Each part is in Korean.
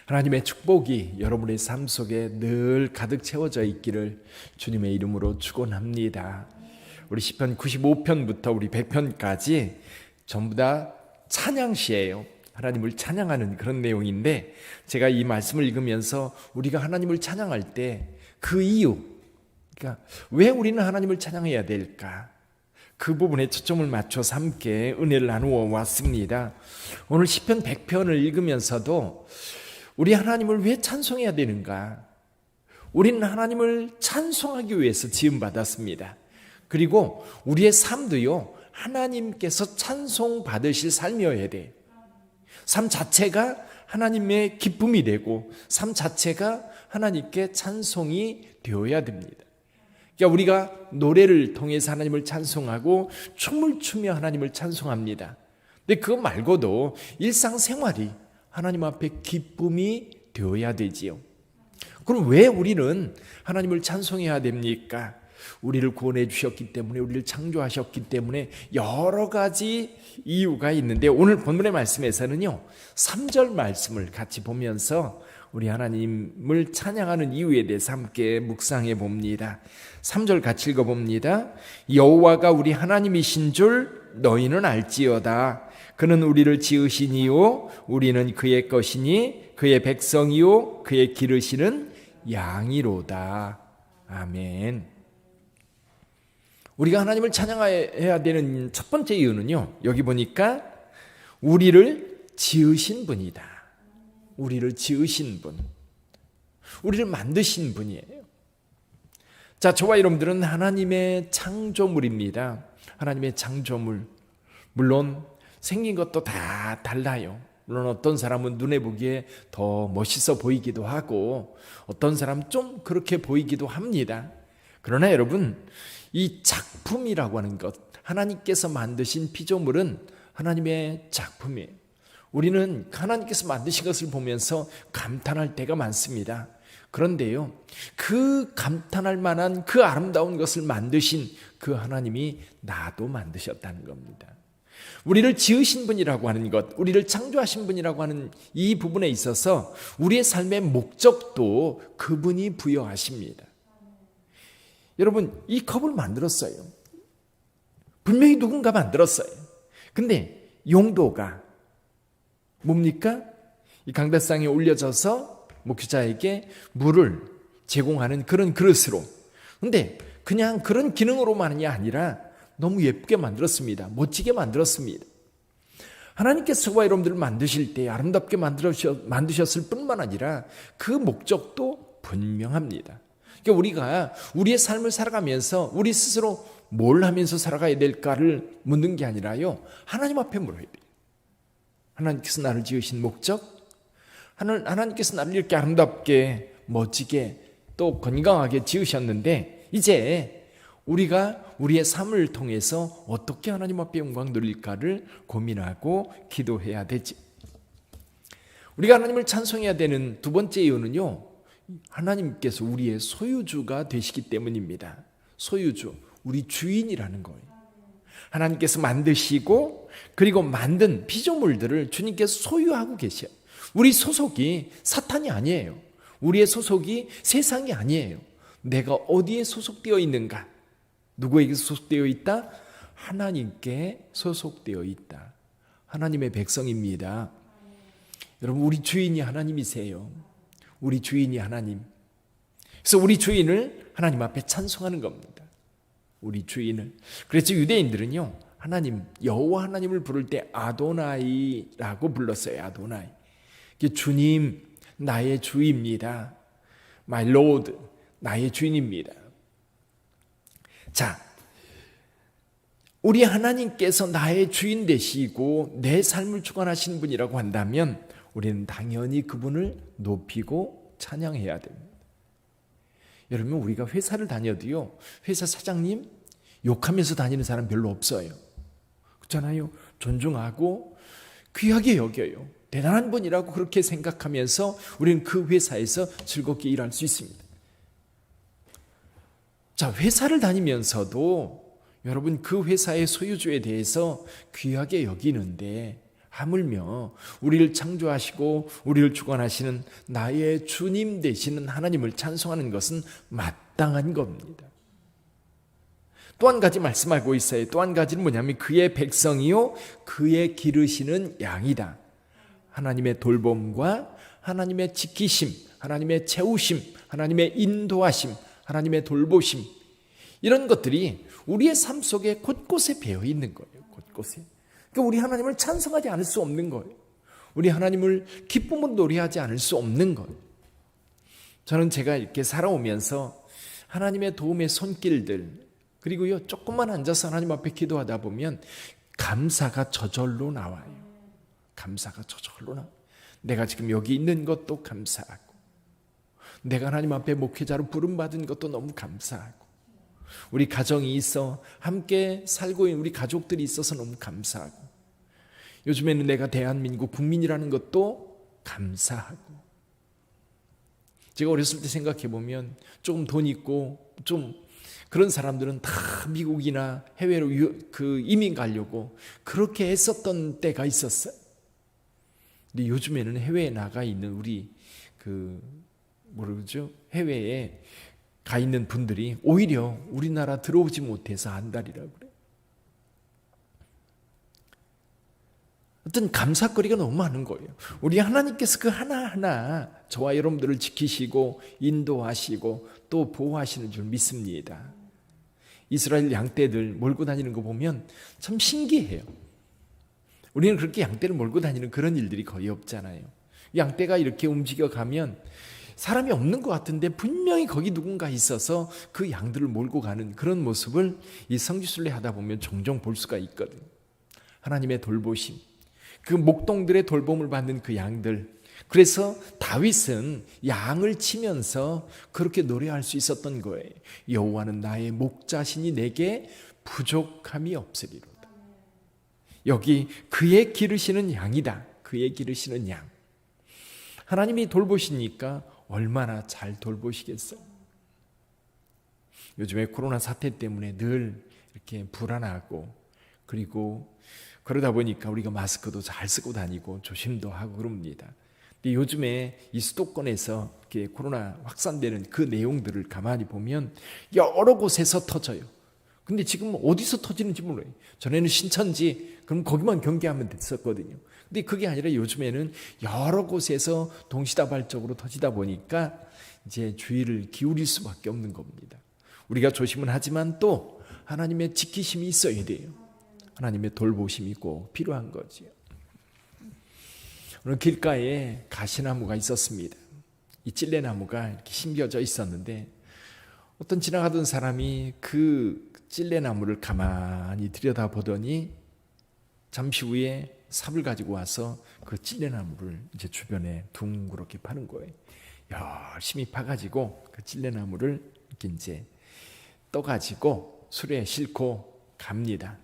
하나님의 축복이 여러분의 삶 속에 늘 가득 채워져 있기를 주님의 이름으로 축원합니다. 우리 시편 95편부터 우리 100편까지 전부 다 찬양시예요. 하나님을 찬양하는 그런 내용인데, 제가 이 말씀을 읽으면서 우리가 하나님을 찬양할 때 그 이유, 그러니까 왜 우리는 하나님을 찬양해야 될까, 그 부분에 초점을 맞춰서 함께 은혜를 나누어 왔습니다. 오늘 시편 100편을 읽으면서도 우리 하나님을 왜 찬송해야 되는가? 우리는 하나님을 찬송하기 위해서 지음받았습니다. 그리고 우리의 삶도요, 하나님께서 찬송받으실 삶이어야 돼요. 삶 자체가 하나님의 기쁨이 되고 삶 자체가 하나님께 찬송이 되어야 됩니다. 그러니까 우리가 노래를 통해서 하나님을 찬송하고 춤을 추며 하나님을 찬송합니다. 근데 그거 말고도 일상생활이 하나님 앞에 기쁨이 되어야 되지요. 그럼 왜 우리는 하나님을 찬송해야 됩니까? 우리를 구원해 주셨기 때문에, 우리를 창조하셨기 때문에 여러 가지 이유가 있는데, 오늘 본문의 말씀에서는요 3절 말씀을 같이 보면서 우리 하나님을 찬양하는 이유에 대해서 함께 묵상해 봅니다. 3절 같이 읽어봅니다. 여호와가 우리 하나님이신 줄 너희는 알지어다. 그는 우리를 지으시니요 우리는 그의 것이니 그의 백성이요 그의 기르시는 양이로다. 아멘. 우리가 하나님을 찬양해야 되는 첫 번째 이유는요, 여기 보니까 우리를 지으신 분이다. 우리를 지으신 분, 우리를 만드신 분이에요. 자, 저와 여러분들은 하나님의 창조물입니다. 하나님의 창조물. 물론 생긴 것도 다 달라요. 물론 어떤 사람은 눈에 보기에 더 멋있어 보이기도 하고 어떤 사람은 좀 그렇게 보이기도 합니다. 그러나 여러분, 이 작품이라고 하는 것, 하나님께서 만드신 피조물은 하나님의 작품이에요. 우리는 하나님께서 만드신 것을 보면서 감탄할 때가 많습니다. 그런데요, 그 감탄할 만한 그 아름다운 것을 만드신 그 하나님이 나도 만드셨다는 겁니다. 우리를 지으신 분이라고 하는 것, 우리를 창조하신 분이라고 하는 이 부분에 있어서 우리의 삶의 목적도 그분이 부여하십니다. 여러분, 이 컵을 만들었어요. 분명히 누군가 만들었어요. 근데 용도가 뭡니까? 이 강대상에 올려져서 목회자에게 물을 제공하는 그런 그릇으로. 근데 그냥 그런 기능으로만이 아니라 너무 예쁘게 만들었습니다. 멋지게 만들었습니다. 하나님께서 저와 여러분들을 만드실 때 아름답게 만드셨을 뿐만 아니라 그 목적도 분명합니다. 그러니까 우리가 우리의 삶을 살아가면서 우리 스스로 뭘 하면서 살아가야 될까를 묻는 게 아니라요, 하나님 앞에 물어야 돼요. 하나님께서 나를 지으신 목적, 하나님께서 나를 이렇게 아름답게 멋지게 또 건강하게 지으셨는데, 이제 우리가 우리의 삶을 통해서 어떻게 하나님 앞에 영광 돌릴까를 고민하고 기도해야 되지. 우리가 하나님을 찬송해야 되는 두 번째 이유는요, 하나님께서 우리의 소유주가 되시기 때문입니다. 소유주, 우리 주인이라는 거예요. 하나님께서 만드시고 그리고 만든 피조물들을 주님께서 소유하고 계셔요. 우리 소속이 사탄이 아니에요. 우리의 소속이 세상이 아니에요. 내가 어디에 소속되어 있는가? 누구에게 소속되어 있다? 하나님께 소속되어 있다. 하나님의 백성입니다. 여러분, 우리 주인이 하나님이세요. 우리 주인이 하나님. 그래서 우리 주인을 하나님 앞에 찬송하는 겁니다. 우리 주인을. 그래서 유대인들은요, 하나님, 여호와 하나님을 부를 때 아도나이라고 불렀어요. 아도나이. 주님, 나의 주입니다. My Lord, 나의 주인입니다. 자, 우리 하나님께서 나의 주인 되시고 내 삶을 주관하시는 분이라고 한다면 우리는 당연히 그분을 높이고 찬양해야 됩니다. 여러분, 우리가 회사를 다녀도요, 회사 사장님 욕하면서 다니는 사람 별로 없어요. 그렇잖아요. 존중하고 귀하게 여겨요. 대단한 분이라고 그렇게 생각하면서 우리는 그 회사에서 즐겁게 일할 수 있습니다. 자, 회사를 다니면서도 여러분 그 회사의 소유주에 대해서 귀하게 여기는데 하물며 우리를 창조하시고 우리를 주관하시는 나의 주님 되시는 하나님을 찬송하는 것은 마땅한 겁니다. 또 한 가지 말씀하고 있어요. 또 한 가지는 뭐냐면 그의 백성이요 그의 기르시는 양이다. 하나님의 돌봄과 하나님의 지키심, 하나님의 채우심, 하나님의 인도하심, 하나님의 돌보심, 이런 것들이 우리의 삶 속에 곳곳에 배어 있는 거예요. 곳곳에. 그러니까 우리 하나님을 찬송하지 않을 수 없는 거예요. 우리 하나님을 기쁨으로 노래하지 않을 수 없는 거예요. 저는 제가 이렇게 살아오면서 하나님의 도움의 손길들, 그리고요 조금만 앉아서 하나님 앞에 기도하다 보면 감사가 저절로 나와요. 감사가 저절로 나와요. 내가 지금 여기 있는 것도 감사하고, 내가 하나님 앞에 목회자로 부름받은 것도 너무 감사하고, 우리 가정이 있어 함께 살고 있는 우리 가족들이 있어서 너무 감사하고, 요즘에는 내가 대한민국 국민이라는 것도 감사하고. 제가 어렸을 때 생각해 보면 조금 돈 있고 좀 그런 사람들은 다 미국이나 해외로 이민 가려고 그렇게 애썼던 때가 있었어요. 근데 요즘에는 해외에 나가 있는 우리 해외에 가 있는 분들이 오히려 우리나라 들어오지 못해서 안달이라고 그래요. 어떤 감사거리가 너무 많은 거예요. 우리 하나님께서 그 하나하나 저와 여러분들을 지키시고 인도하시고 또 보호하시는 줄 믿습니다. 이스라엘 양떼들 몰고 다니는 거 보면 참 신기해요. 우리는 그렇게 양떼를 몰고 다니는 그런 일들이 거의 없잖아요. 양떼가 이렇게 움직여가면 사람이 없는 것 같은데 분명히 거기 누군가 있어서 그 양들을 몰고 가는 그런 모습을 이 성지순례 하다 보면 종종 볼 수가 있거든요. 하나님의 돌보심, 그 목동들의 돌봄을 받는 그 양들. 그래서 다윗은 양을 치면서 그렇게 노래할 수 있었던 거예요. 여호와는 나의 목자시니 내게 부족함이 없으리로다. 여기 그의 기르시는 양이다. 그의 기르시는 양. 하나님이 돌보시니까 얼마나 잘 돌보시겠어요. 요즘에 코로나 사태 때문에 늘 이렇게 불안하고, 그리고 그러다 보니까 우리가 마스크도 잘 쓰고 다니고 조심도 하고 그럽니다. 근데 요즘에 이 수도권에서 이렇게 코로나 확산되는 그 내용들을 가만히 보면 여러 곳에서 터져요. 근데 지금 어디서 터지는지 몰라요. 전에는 신천지, 그럼 거기만 경계하면 됐었거든요. 근데 그게 아니라 요즘에는 여러 곳에서 동시다발적으로 터지다 보니까 이제 주의를 기울일 수밖에 없는 겁니다. 우리가 조심은 하지만 또 하나님의 지키심이 있어야 돼요. 하나님의 돌보심이 꼭 필요한 거지요. 오늘 길가에 가시나무가 있었습니다. 이 찔레나무가 이렇게 심겨져 있었는데 어떤 지나가던 사람이 그 찔레나무를 가만히 들여다보더니 잠시 후에 삽을 가지고 와서 그 찔레나무를 이제 주변에 둥그렇게 파는 거예요. 열심히 파가지고 그 찔레나무를 이렇게 이제 떠가지고 수레에 싣고 갑니다.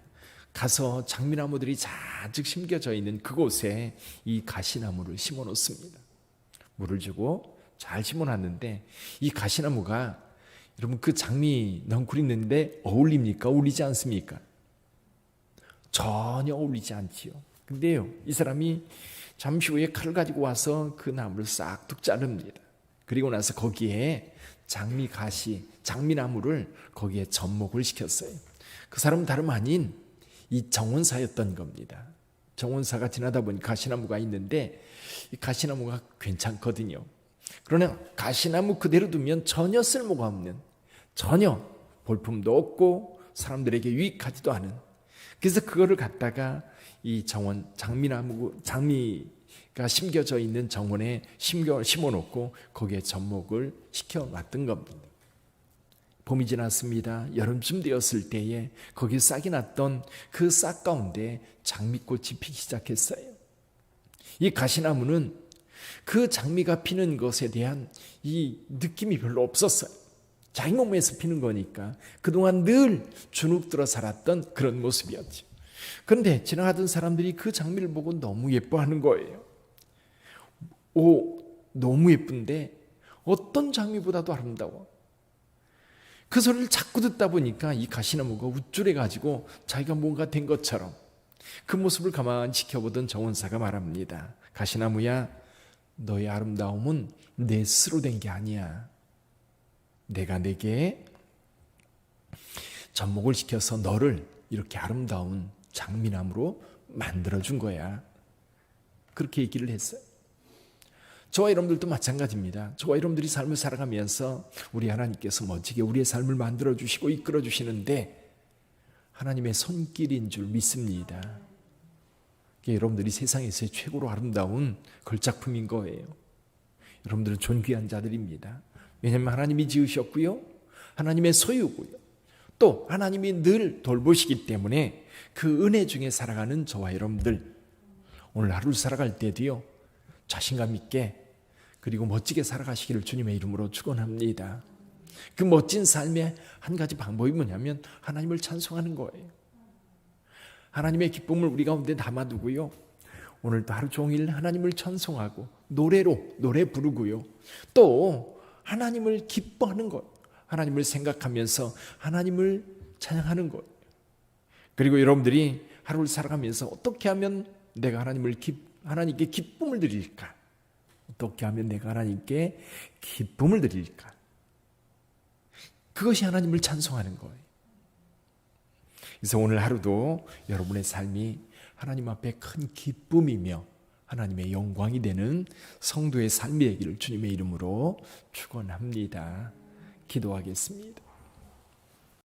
가서 장미나무들이 잔뜩 심겨져 있는 그곳에 이 가시나무를 심어 놓습니다. 물을 주고 잘 심어 놨는데 이 가시나무가 여러분 그 장미 넝쿨 있는데 어울립니까? 어울리지 않습니까? 전혀 어울리지 않지요. 근데요, 이 사람이 잠시 후에 칼을 가지고 와서 그 나무를 싹둑 자릅니다. 그리고 나서 거기에 장미나무를 거기에 접목을 시켰어요. 그 사람은 다름 아닌 이 정원사였던 겁니다. 정원사가 지나다 보니 가시나무가 있는데 이 가시나무가 괜찮거든요. 그러나 가시나무 그대로 두면 전혀 쓸모가 없는, 전혀 볼품도 없고 사람들에게 유익하지도 않은, 그래서 그거를 갖다가 이 장미가 심겨져 있는 정원에 심어놓고 거기에 접목을 시켜놨던 겁니다. 봄이 지났습니다. 여름쯤 되었을 때에 거기에 싹이 났던 그 싹 가운데 장미꽃이 피기 시작했어요. 이 가시나무는 그 장미가 피는 것에 대한 이 느낌이 별로 없었어요. 자기 몸에서 피는 거니까 그동안 늘 주눅들어 살았던 그런 모습이었죠. 그런데 지나가던 사람들이 그 장미를 보고 너무 예뻐하는 거예요. 너무 예쁜데 어떤 장미보다도 아름다워. 그 소리를 자꾸 듣다 보니까 이 가시나무가 우쭐해가지고 자기가 뭔가 된 것처럼, 그 모습을 가만히 지켜보던 정원사가 말합니다. 가시나무야, 너의 아름다움은 내 스스로 된 게 아니야. 내가 내게 접목을 시켜서 너를 이렇게 아름다운 장미나무로 만들어준 거야. 그렇게 얘기를 했어요. 저와 여러분들도 마찬가지입니다. 저와 여러분들이 삶을 살아가면서 우리 하나님께서 멋지게 우리의 삶을 만들어주시고 이끌어주시는데 하나님의 손길인 줄 믿습니다. 여러분들이 세상에서의 최고로 아름다운 걸작품인 거예요. 여러분들은 존귀한 자들입니다. 왜냐하면 하나님이 지으셨고요, 하나님의 소유고요, 또 하나님이 늘 돌보시기 때문에 그 은혜 중에 살아가는 저와 여러분들, 오늘 하루를 살아갈 때도요 자신감 있게 그리고 멋지게 살아가시기를 주님의 이름으로 축원합니다. 그 멋진 삶의 한 가지 방법이 뭐냐면 하나님을 찬송하는 거예요. 하나님의 기쁨을 우리 가운데 담아두고요, 오늘도 하루 종일 하나님을 찬송하고 노래 부르고요, 또 하나님을 기뻐하는 것, 하나님을 생각하면서 하나님을 찬양하는 것. 그리고 여러분들이 하루를 살아가면서 어떻게 하면 내가 하나님께 기쁨을 드릴까? 어떻게 하면 내가 하나님께 기쁨을 드릴까? 그것이 하나님을 찬송하는 거예요. 그래서 오늘 하루도 여러분의 삶이 하나님 앞에 큰 기쁨이며 하나님의 영광이 되는 성도의 삶이 되기를 주님의 이름으로 축원합니다. 기도하겠습니다.